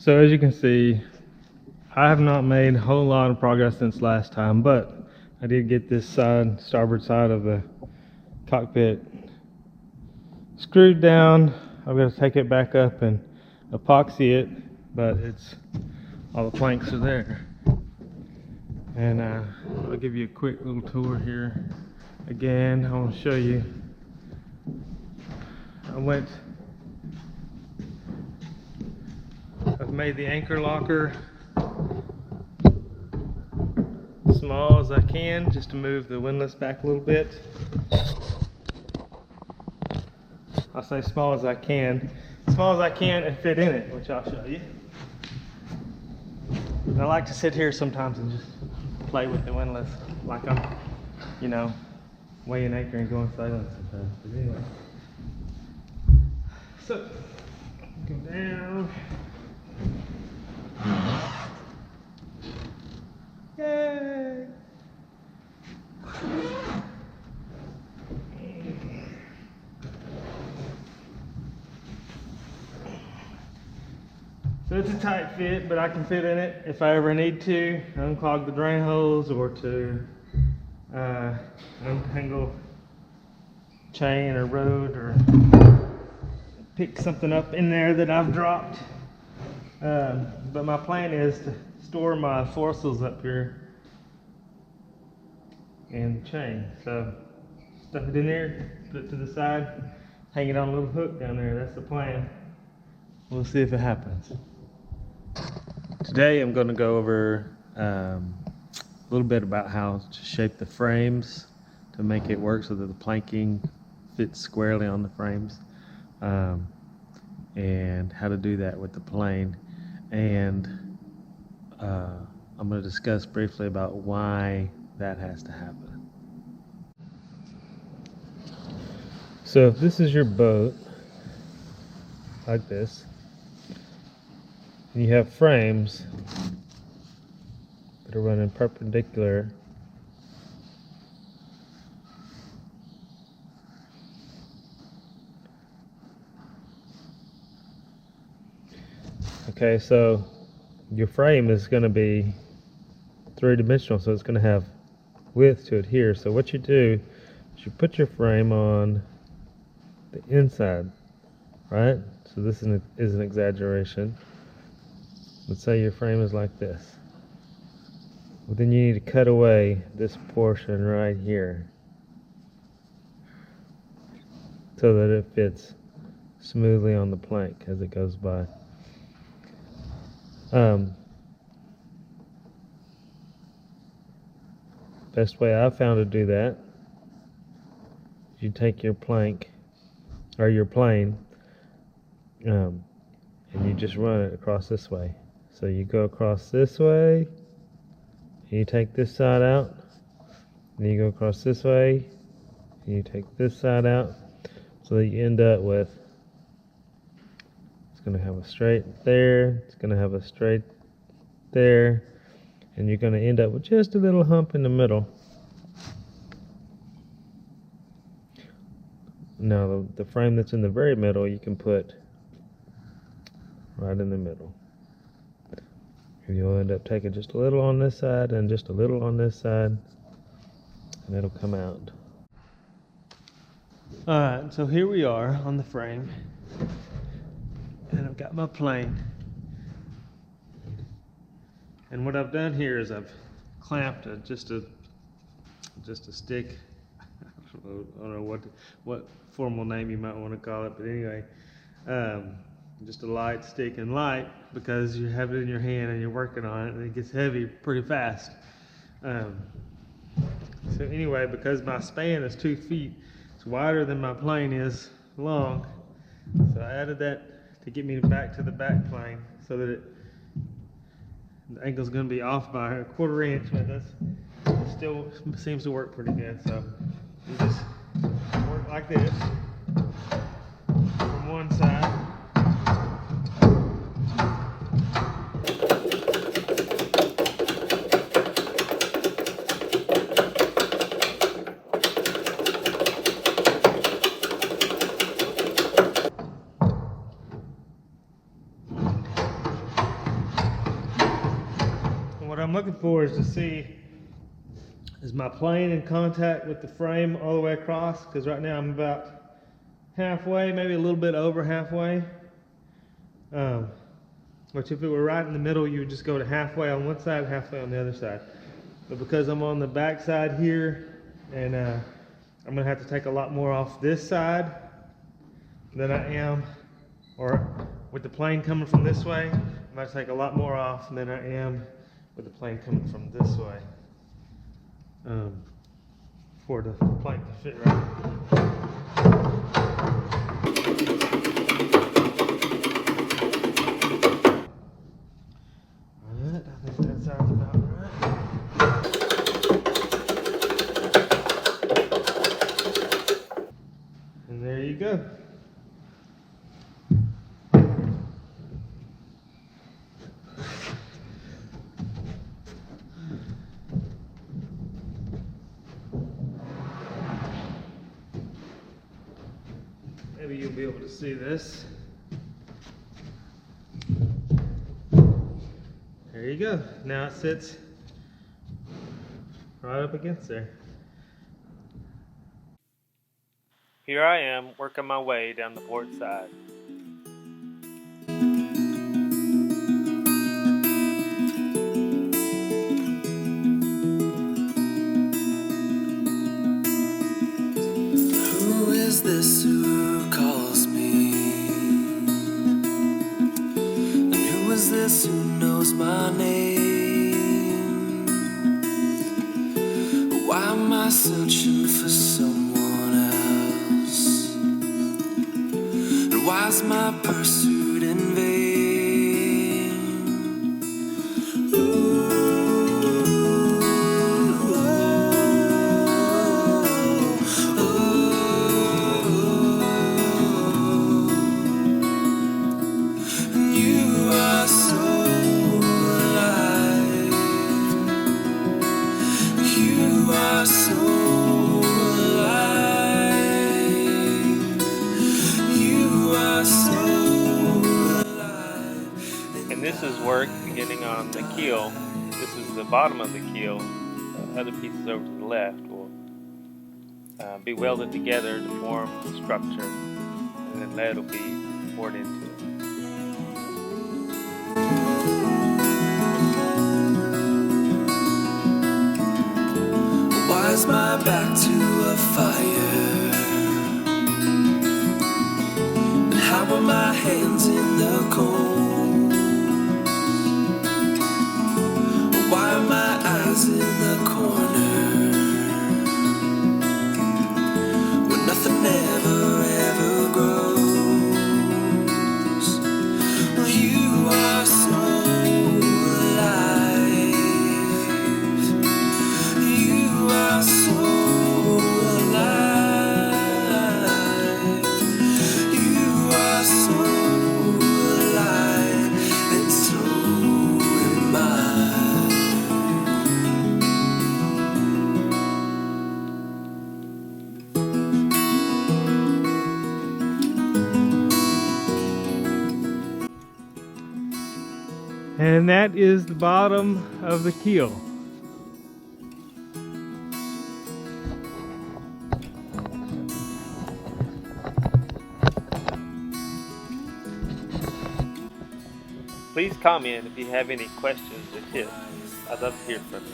So as you can see, I have not made a whole lot of progress since last time, but I did get this starboard side of the cockpit screwed down. I'm going to take it back up and epoxy it, but all the planks are there. And I'll give you a quick little tour here. Again, I want to show you. I've made the anchor locker small as I can, just to move the windlass back a little bit. I'll say small as I can and fit in it, which I'll show you. I like to sit here sometimes and just play with the windlass, like I'm, weighing anchor and going sailing sometimes. But anyway, so go down. Yay! So it's a tight fit, but I can fit in it if I ever need to unclog the drain holes or to untangle chain or road or pick something up in there that I've dropped. But my plan is to store my foresails up here and chain. So stuff it in there, put it to the side, hang it on a little hook down there. That's the plan. We'll see if it happens. Today I'm going to go over a little bit about how to shape the frames to make it work so that the planking fits squarely on the frames, and how to do that with the plane. And I'm going to discuss briefly about why that has to happen. So if this is your boat, like this, and you have frames that are running perpendicular okay, so your frame is going to be three-dimensional, so it's going to have width to it here. So what you do is you put your frame on the inside, right? So this is an exaggeration. Let's say your frame is like this. Well, then you need to cut away this portion right here so that it fits smoothly on the plank as it goes by. Best way I've found to do that, you take your plank or your plane and you just run it across this way. So you go across this way, and you take this side out, and you go across this way, and you take this side out, so that you end up with, it's going to have a straight there, it's going to have a straight there, and you're going to end up with just a little hump in the middle. Now the frame that's in the very middle you can put right in the middle. And you'll end up taking just a little on this side and just a little on this side, and it'll come out. Alright, so here we are on the frame, and I've got my plane. And what I've done here is I've clamped just a stick. I don't know what formal name you might want to call it, but anyway, just a light stick, and light because you have it in your hand and you're working on it and it gets heavy pretty fast. So anyway, because my span is 2 feet, it's wider than my plane is long, so I added that to get me back to the back plane so that the angle's going to be off by a 1/4 inch, but it still seems to work pretty good. So you just work like this from one side. what I'm looking for is to see, is my plane in contact with the frame all the way across? Because right now I'm about halfway, maybe a little bit over halfway. Which if it were right in the middle, you would just go to halfway on one side, halfway on the other side. But because I'm on the back side here, and I'm gonna have to take a lot more off this side than I am, or with the plane coming from this way, I'm gonna take a lot more off than I am with the plane coming from this way. For the plane to fit right. Alright, I think that sounds about right. And there you go. Maybe you'll be able to see this. There you go. Now it sits right up against there. Here I am working my way down the port side. Who is this who calls me? And who is this who knows my name? Why am I searching for someone else? And why is my pursuit in vain? This is work beginning on the keel. This is the bottom of the keel. Other pieces over to the left will be welded together to form the structure, and then lead will be poured into it. Why is my back to a fire? And how are my hands in the cold? Why are my eyes in the corner when nothing ever grows? Well, you are so alive. You are so alive. You are so alive, and so am I. And that is the bottom of the keel. Please comment if you have any questions or tips. I'd love to hear from you.